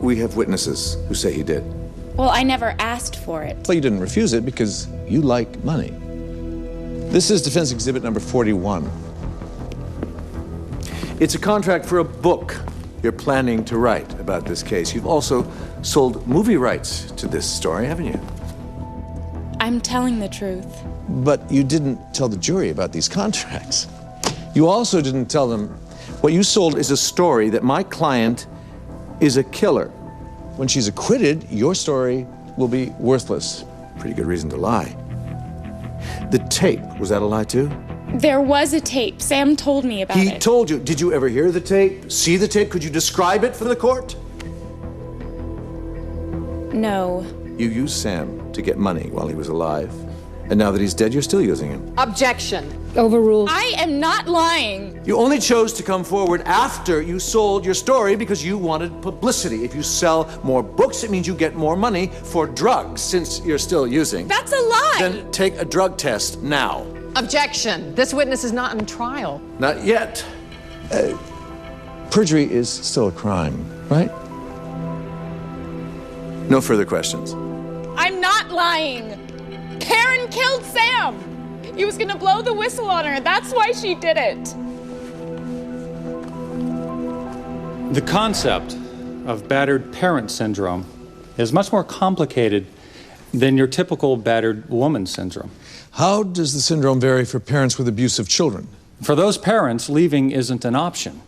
We have witnesses who say he did. Well, I never asked for it. Well, you didn't refuse it because you like money. This is defense exhibit number 41. It's a contract for a book you're planning to write about this case. You've also sold movie rights to this story, haven't you? I'm telling the truth. But you didn't tell the jury about these contracts. You also didn't tell them. What you sold is a story that my client is a killer. When she's acquitted, your story will be worthless. Pretty good reason to lie. The tape, was that a lie too? There was a tape. Sam told me about it. He told you. Did you ever hear the tape? See the tape? Could you describe it for the court? No. You used Sam to get money while he was alive. And now that he's dead, you're still using him. Objection. Overruled. I am not lying. You only chose to come forward after you sold your story because you wanted publicity. If you sell more books, it means you get more money for drugs, since you're still using. That's a lie. Then take a drug test now. Objection. This witness is not on trial. Not yet. Perjury is still a crime, right? No further questions. I'm not lying. Karen killed Sam. He was gonna blow the whistle on her. That's why she did it. The concept of battered parent syndrome is much more complicated than your typical battered woman syndrome. How does the syndrome vary for parents with abusive children? For those parents, leaving isn't an option.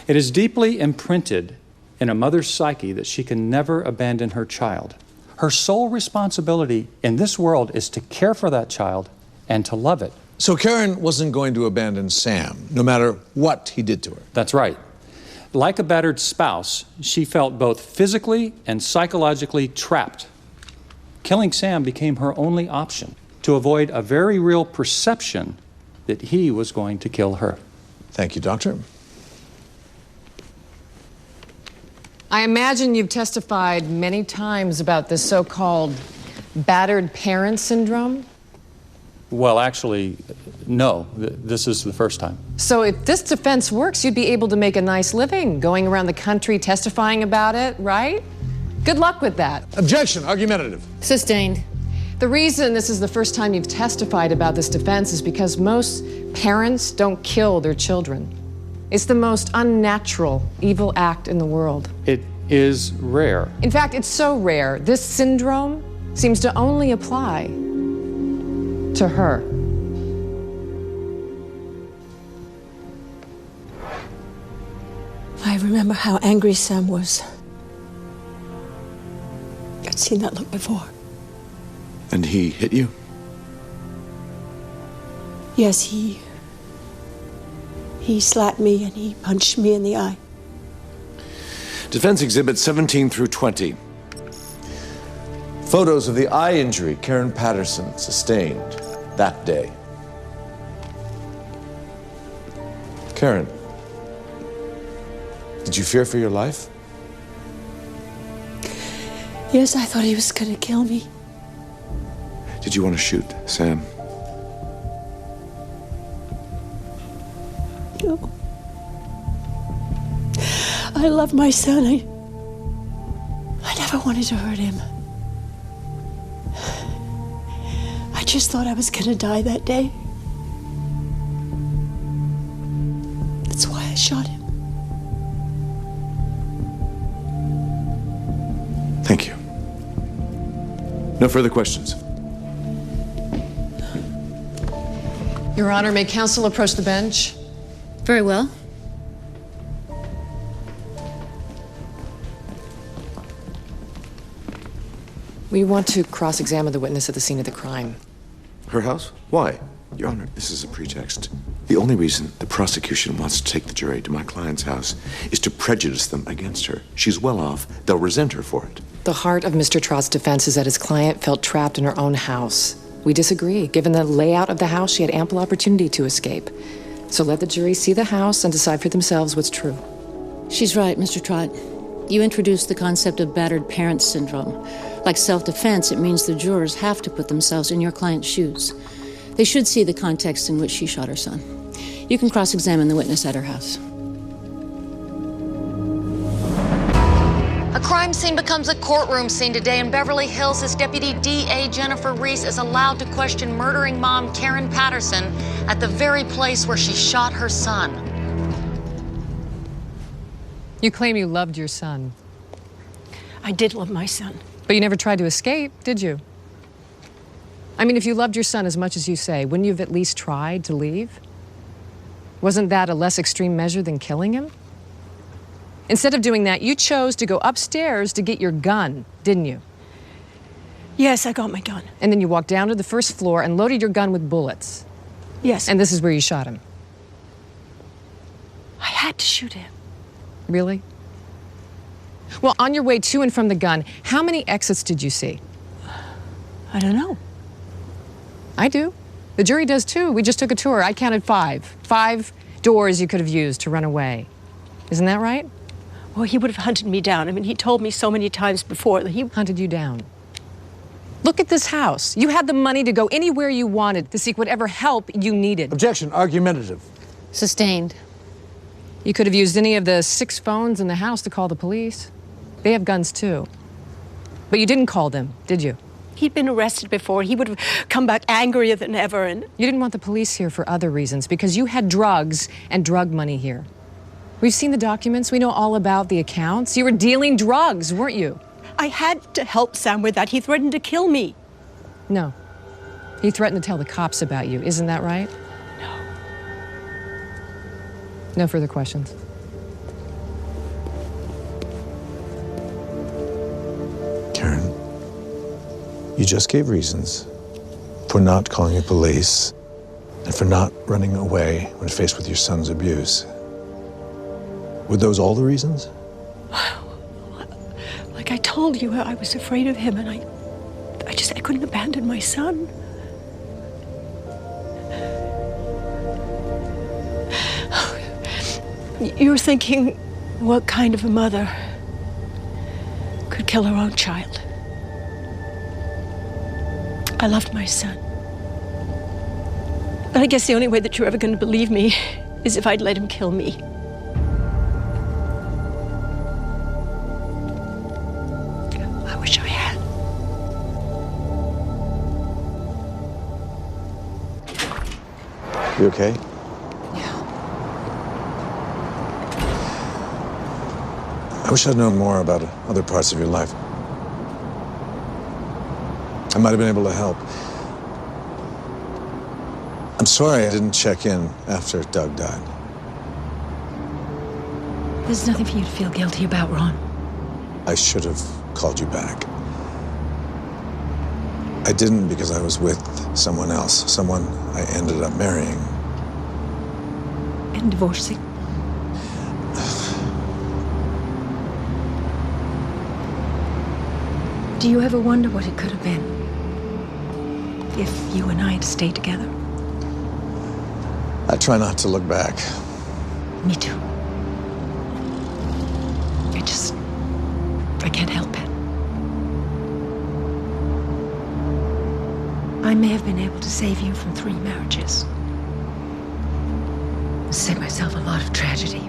It is deeply imprinted in a mother's psyche that she can never abandon her child. Her sole responsibility in this world is to care for that child and to love it. So Karen wasn't going to abandon Sam, no matter what he did to her. That's right. Like a battered spouse, she felt both physically and psychologically trapped. Killing Sam became her only option to avoid a very real perception that he was going to kill her. Thank you, Doctor. I imagine you've testified many times about this so-called battered parent syndrome. Well, actually, no. This is the first time. So if this defense works, you'd be able to make a nice living going around the country testifying about it, right? Good luck with that. Objection, argumentative. Sustained. The reason this is the first time you've testified about this defense is because most parents don't kill their children. It's the most unnatural, evil act in the world. It is rare. In fact, it's so rare, this syndrome seems to only apply to her. I remember how angry Sam was. I'd seen that look before. And he hit you? Yes, he slapped me and he punched me in the eye. Defense Exhibit 17 through 20. Photos of the eye injury Karen Patterson sustained that day. Karen, did you fear for your life? Yes, I thought he was gonna kill me. Did you want to shoot Sam? No. I love my son. I never wanted to hurt him. I just thought I was gonna die that day. That's why I shot him. Thank you. No further questions. Your Honor, may counsel approach the bench? Very well. We want to cross-examine the witness at the scene of the crime. Her house? Why? Your Honor, this is a pretext. The only reason the prosecution wants to take the jury to my client's house is to prejudice them against her. She's well off. They'll resent her for it. The heart of Mr. Trott's defense is that his client felt trapped in her own house. We disagree. Given the layout of the house, she had ample opportunity to escape. So let the jury see the house and decide for themselves what's true. She's right, Mr. Trott. You introduced the concept of battered parent syndrome. Like self-defense, it means the jurors have to put themselves in your client's shoes. They should see the context in which she shot her son. You can cross-examine the witness at her house. A crime scene becomes a courtroom scene today in Beverly Hills as Deputy DA Jennifer Reese is allowed to question murdering mom Karen Patterson at the very place where she shot her son. You claim you loved your son. I did love my son. But you never tried to escape, did you? I mean, if you loved your son as much as you say, wouldn't you have at least tried to leave? Wasn't that a less extreme measure than killing him? Instead of doing that, you chose to go upstairs to get your gun, didn't you? Yes, I got my gun. And then you walked down to the first floor and loaded your gun with bullets. Yes. And this is where you shot him. I had to shoot him. Really? Well, on your way to and from the gun, how many exits did you see? I don't know. I do. The jury does too. We just took a tour. I counted 5. 5 doors you could have used to run away. Isn't that right? Well, he would have hunted me down. I mean, he told me so many times before that he hunted you down. Look at this house. You had the money to go anywhere you wanted to seek whatever help you needed. Objection, argumentative. Sustained. You could have used any of the 6 phones in the house to call the police. They have guns too. But you didn't call them, did you? He'd been arrested before. He would have come back angrier than ever, and you didn't want the police here for other reasons, because you had drugs and drug money here. We've seen the documents. We know all about the accounts. You were dealing drugs, weren't you? I had to help Sam with that. He threatened to kill me. No. He threatened to tell the cops about you. Isn't that right? No. No further questions. Karen, you just gave reasons for not calling the police and for not running away when faced with your son's abuse. Were those all the reasons? Like I told you, I was afraid of him, and I couldn't abandon my son. You're thinking, what kind of a mother could kill her own child? I loved my son. But I guess the only way that you're ever going to believe me is if I'd let him kill me. I wish I had. You okay? I wish I'd known more about other parts of your life. I might have been able to help. I'm sorry I didn't check in after Doug died. There's nothing for you to feel guilty about, Ron. I should have called you back. I didn't because I was with someone else, someone I ended up marrying. And divorcing. Do you ever wonder what it could have been if you and I had stayed together? I try not to look back. Me too. I can't help it. I may have been able to save you from 3 marriages. Save myself a lot of tragedy.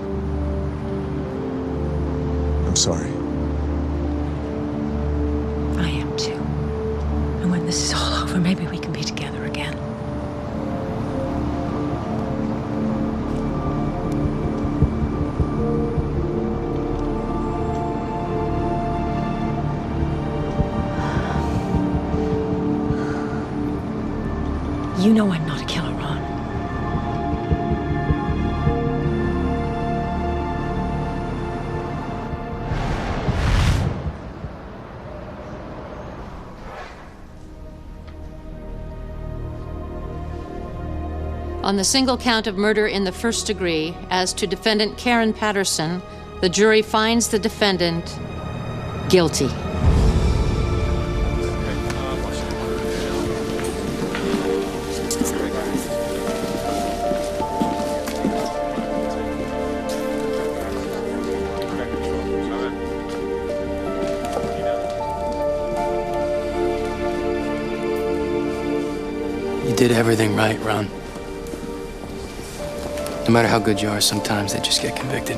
I'm sorry. I am too. And when this is all over, maybe we can be together again. You know I'm not a killer, Ron. On the single count of murder in the first degree, as to defendant Karen Patterson, the jury finds the defendant guilty. You did everything right, Ron. No matter how good you are, sometimes they just get convicted.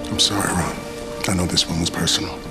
I'm sorry, Ron. I know this one was personal.